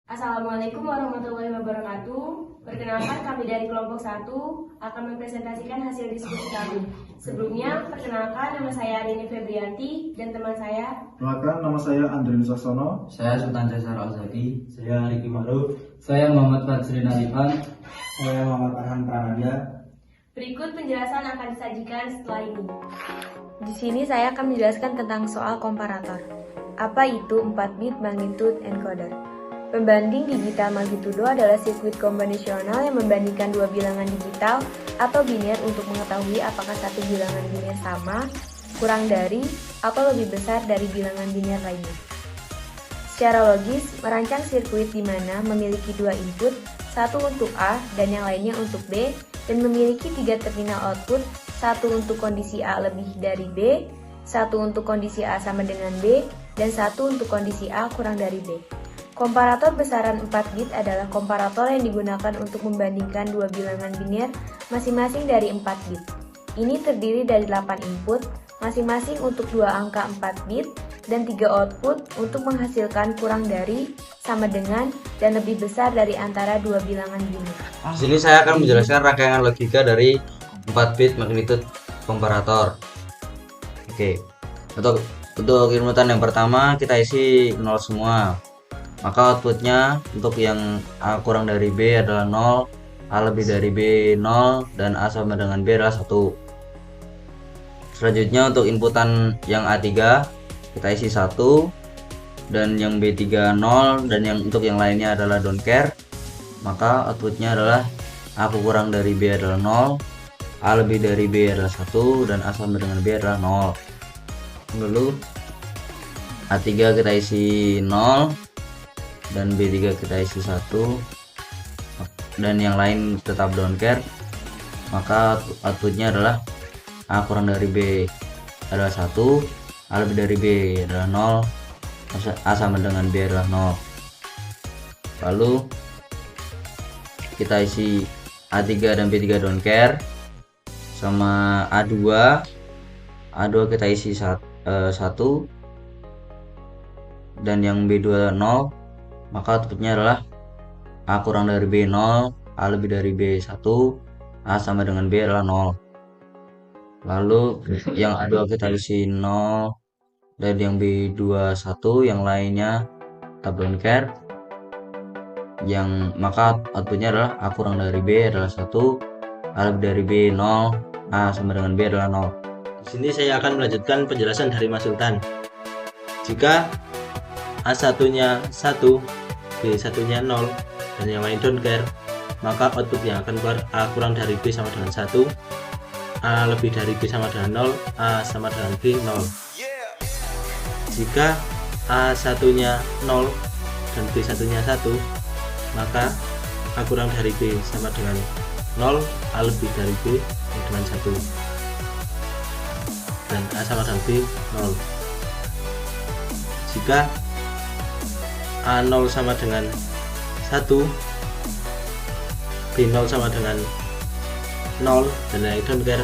Assalamualaikum warahmatullahi wabarakatuh. Perkenalkan, kami dari kelompok 1 akan mempresentasikan hasil diskusi kami. Sebelumnya, perkenalkan, nama saya Arini Febrianti dan teman saya. Perkenalkan, nama saya Andrin Saksono. Saya Sultan Cesar Al-Zaki. Saya Riki Maruf. Saya Muhammad Fadzrin Arifan. Saya Muhammad Arhan Prananda. Berikut penjelasan akan disajikan setelah ini. Di sini saya akan menjelaskan tentang soal komparator. Apa itu 4-bit magnitude encoder? Pembanding digital magnitudo adalah sirkuit konvensional yang membandingkan dua bilangan digital atau biner untuk mengetahui apakah satu bilangan biner sama, kurang dari, atau lebih besar dari bilangan biner lainnya. Secara logis, merancang sirkuit di mana memiliki dua input, satu untuk A dan yang lainnya untuk B, dan memiliki tiga terminal output, satu untuk kondisi A lebih dari B, satu untuk kondisi A sama dengan B, dan satu untuk kondisi A kurang dari B. Komparator besaran 4 bit adalah komparator yang digunakan untuk membandingkan dua bilangan biner masing-masing dari 4 bit. Ini terdiri dari 8 input, masing-masing untuk dua angka 4 bit, dan 3 output untuk menghasilkan kurang dari, sama dengan, dan lebih besar dari antara dua bilangan biner. Di sini saya akan menjelaskan rangkaian logika dari 4-bit magnitude komparator. Oke. Untuk inputan yang pertama kita isi 0 semua. Maka outputnya untuk yang A kurang dari B adalah 0, A lebih dari B 0, dan A sama dengan B adalah 1. Selanjutnya untuk inputan yang A3 kita isi 1, dan yang B3 0, dan untuk yang lainnya adalah don't care. Maka outputnya adalah A kurang dari B adalah 0, A lebih dari B adalah 1, dan A sama dengan B adalah 0. Lalu A3 kita isi 0, dan B3 kita isi 1, dan yang lain tetap don't care. Maka outputnya adalah A kurang dari B adalah 1, A lebih dari B adalah 0, A sama dengan B adalah 0. Lalu kita isi A3 dan B3 don't care sama A2 kita isi 1, dan yang B2 0. Maka outputnya adalah A kurang dari B 0, A lebih dari B 1, A sama dengan B adalah 0. Lalu yang A2 kita isi 0, dan yang B2 1, yang lainnya tetap don't care. Maka outputnya adalah A kurang dari B adalah 1, A lebih dari B 0, A sama dengan B adalah 0. Di sini saya akan melanjutkan penjelasan dari Mas Sultan. Jika A1-nya 1, B1-nya 0, dan yang lain don't care, maka output yang akan keluar A kurang dari B sama dengan 1, A lebih dari B sama dengan 0, A sama dengan B 0. Jika A1-nya 0 dan B1-nya 1, maka A kurang dari B sama dengan 0, A lebih dari B sama dengan 1, dan A sama dengan B 0. Jika A0 sama dengan 1, B0 sama dengan 0, dan yang don't care,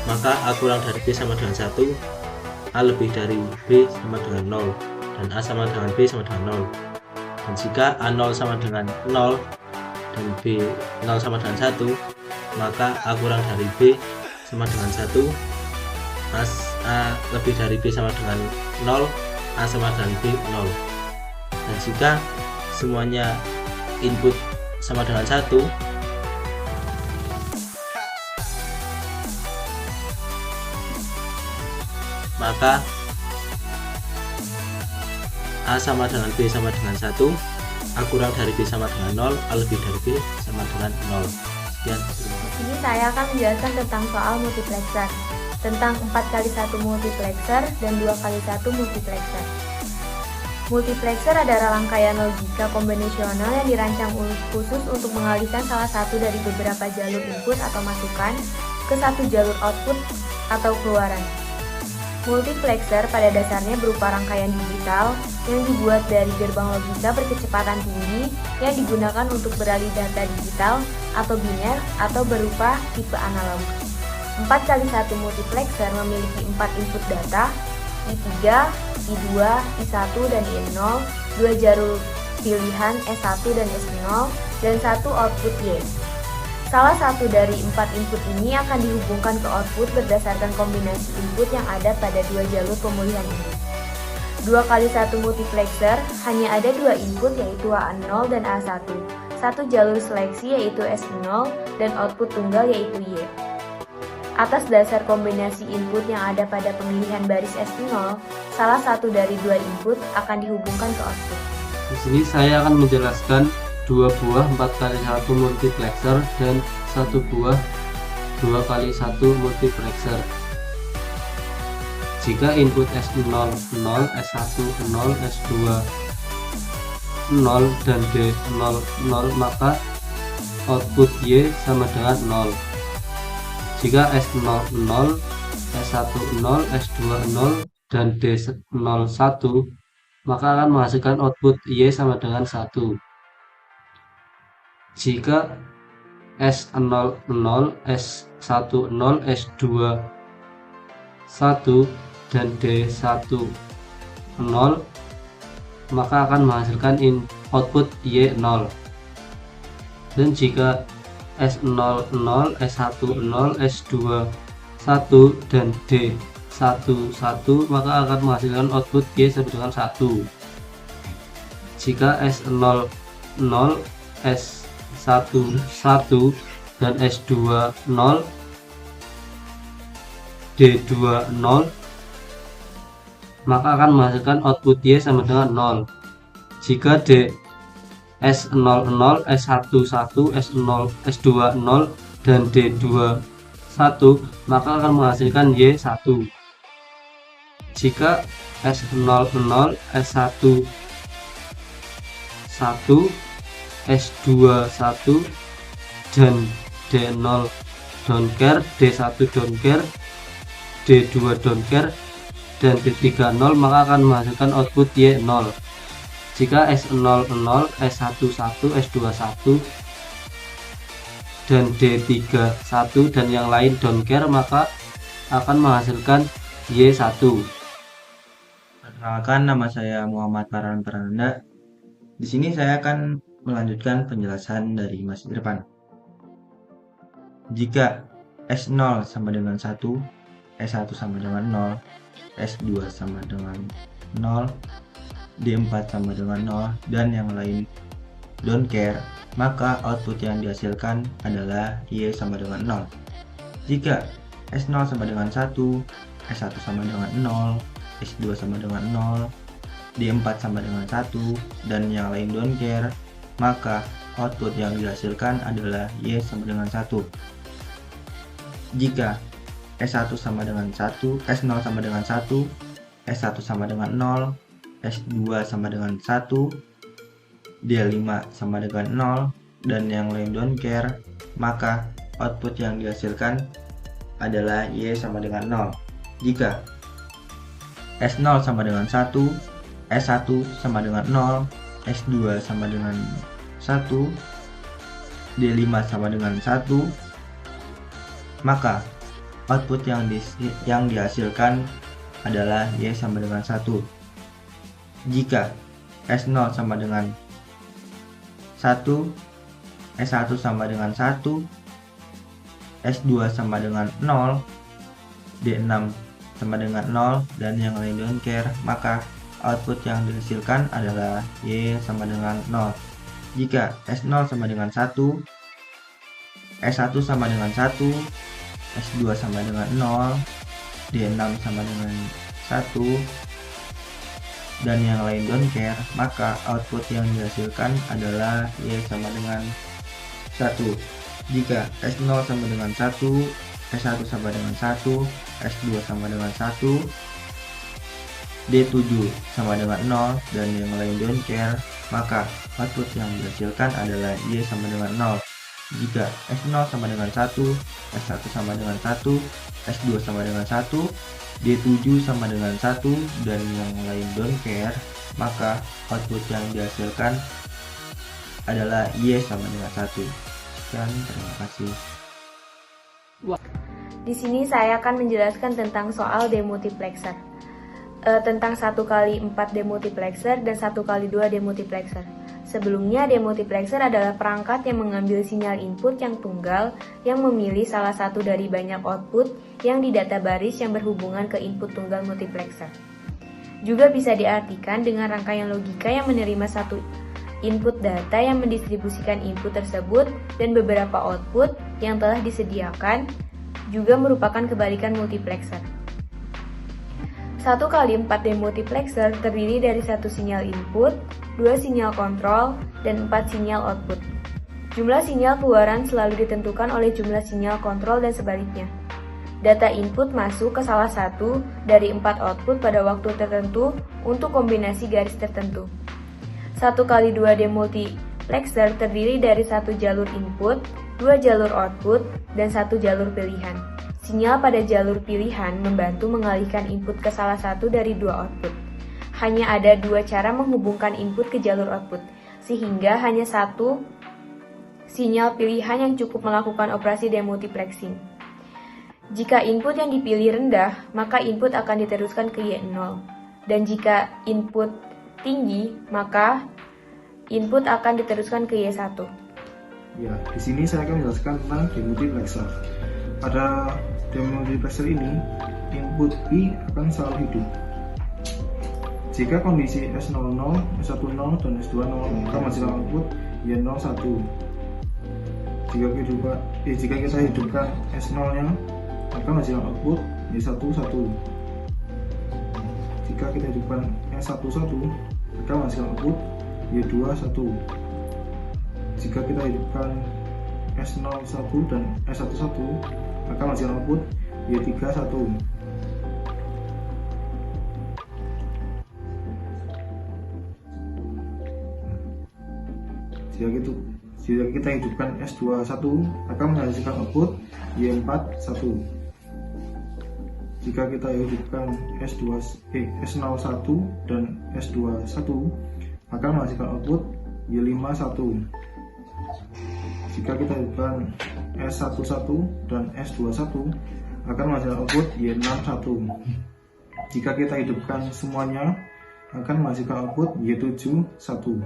maka A kurang dari B sama dengan 1, A lebih dari B sama dengan 0, dan A sama dengan B sama dengan 0. Dan jika A0 sama dengan 0 dan B0 sama dengan 1, maka A kurang dari B sama dengan 1, A lebih dari B sama dengan 0, A sama dengan B 0. Dan jika semuanya input sama dengan 1, maka A sama dengan B sama dengan 1, A kurang dari B sama dengan 0, A lebih dari B sama dengan 0. Sekian. Ini saya akan menjelaskan tentang soal multiplexer, tentang 4x1 multiplexer dan 2x1 multiplexer. Multiplexer adalah rangkaian logika konvensional yang dirancang khusus untuk mengalihkan salah satu dari beberapa jalur input atau masukan ke satu jalur output atau keluaran. Multiplexer pada dasarnya berupa rangkaian digital yang dibuat dari gerbang logika berkecepatan tinggi yang digunakan untuk beralih data digital atau biner atau berupa tipe analog. 4x1 multiplexer memiliki 4 input data, I3, I2, I1, dan I0, dua jalur pilihan S1 dan S0, dan 1 output Y. Salah satu dari 4 input ini akan dihubungkan ke output berdasarkan kombinasi input yang ada pada dua jalur pemulihan ini. 2 kali 1 multiplexer hanya ada 2 input yaitu A0 dan A1, 1 jalur seleksi yaitu S0, dan output tunggal yaitu Y. Atas dasar kombinasi input yang ada pada pemilihan baris S0, salah satu dari 2 input akan dihubungkan ke output. Di sini saya akan menjelaskan 2 buah 4 kali 1 multiplexer dan 1 buah 2 kali 1 multiplexer. Jika input S0 0, S1 0, S2 0 dan D 0 0, maka output Y sama dengan 0. Jika S0 0, S1 0, S2 0 dan D 0 1, maka akan menghasilkan output Y sama dengan 1. Jika S0 0, S1 0, S2 1 dan D 1 0, maka akan menghasilkan output Y 0. Dan jika S0 0, S1 0, S2 1 dan D 1 1, maka akan menghasilkan output Y sama dengan 1. Jika S0 0, S1 1 dan S2 0, D2 0, maka akan menghasilkan output Y sama dengan 0. Jika D S00, S11, S0, S2 0 dan D2 1, maka akan menghasilkan Y 1. Jika S00, S1 1, S2 1 dan D0 don't care, D1 don't care, D2 don't care, dan D3 0, maka akan menghasilkan output Y 0. Jika S00, S11, S2 1 dan D3 1 dan yang lain don't care, maka akan menghasilkan Y 1. Perkenalkan, nama saya Muhammad Farhan Prananda. Di sini saya akan melanjutkan penjelasan dari Mas Irfan. Jika S0 sama dengan 1, S1 sama dengan 0, S2 sama dengan 0, D4 sama dengan 0, dan yang lain don't care, maka output yang dihasilkan adalah Y sama dengan 0. Jika S0 sama dengan 1, S1 sama dengan 0, S2 sama dengan 0, D4 sama dengan 1, dan yang lain don't care, maka output yang dihasilkan adalah Y sama dengan 1. Jika S1 sama dengan 1, S0 sama dengan 1, S1 sama dengan 0, S2 sama dengan 1, D5 sama dengan 0, dan yang lain don't care, maka output yang dihasilkan adalah Y sama dengan 0. Jika S0 sama dengan 1, S1 sama dengan 0, S2 sama dengan 1, D5 sama dengan 1, maka output yang dihasilkan adalah Y sama dengan 1. Jika S0 sama dengan 1, S1 sama dengan 1, S2 sama dengan 0, D6 sama dengan 0, dan yang lain don't care, maka output yang dihasilkan adalah Y sama dengan 0. Jika S0 sama dengan 1, S1 sama dengan 1, S2 sama dengan 0, D6 sama dengan 1, dan yang lain don't care, maka output yang dihasilkan adalah Y sama dengan 1. Jika S0 sama dengan 1, S1 sama dengan 1, S2 sama dengan 1, D7 sama dengan 0, dan yang lain don't care, maka output yang dihasilkan adalah Y sama dengan 0. Jika S0 sama dengan 1, S1 sama dengan 1, S2 sama dengan 1, D7 sama dengan 1, dan yang lain don't care, maka output yang dihasilkan adalah Y sama dengan 1. Sekian, terima kasih. Di sini saya akan menjelaskan tentang soal demultiplexer. Tentang 1 kali 4 demultiplexer dan 1 kali 2 demultiplexer. Sebelumnya, demultiplexer adalah perangkat yang mengambil sinyal input yang tunggal yang memilih salah satu dari banyak output yang didata baris yang berhubungan ke input tunggal multiplexer. Juga bisa diartikan dengan rangkaian logika yang menerima satu input data yang mendistribusikan input tersebut dan beberapa output yang telah disediakan juga merupakan kebalikan multiplexer. 1 kali 4 demultiplexer terdiri dari 1 sinyal input, 2 sinyal kontrol, dan 4 sinyal output. Jumlah sinyal keluaran selalu ditentukan oleh jumlah sinyal kontrol dan sebaliknya. Data input masuk ke salah satu dari 4 output pada waktu tertentu untuk kombinasi garis tertentu. 1 kali 2 demultiplexer terdiri dari 1 jalur input, 2 jalur output, dan 1 jalur pilihan. Sinyal pada jalur pilihan membantu mengalihkan input ke salah satu dari 2 output. Hanya ada 2 cara menghubungkan input ke jalur output, sehingga hanya 1 sinyal pilihan yang cukup melakukan operasi demultiplexing. Jika input yang dipilih rendah, maka input akan diteruskan ke Y0. Dan jika input tinggi, maka input akan diteruskan ke Y1. Ya, di sini saya akan menjelaskan tentang demultiplexer. Pada demultiplexer ini, input I akan selalu hidup. Jika kondisi S00, S10, dan S20, maka menghasilkan output Y01. Jika kita hidupkan S0-nya, maka menghasilkan output Y11. Jika kita hidupkan S11, maka menghasilkan output Y21. Jika kita hidupkan S01 dan S11, maka menghasilkan output Y31. Jika kita hidupkan S21, maka menghasilkan output Y41. Jika kita hidupkan S01 dan S21, maka menghasilkan output Y51. Jika kita hidupkan S11 dan S21, akan menghasilkan output Y61. Jika kita hidupkan semuanya, akan menghasilkan output Y71.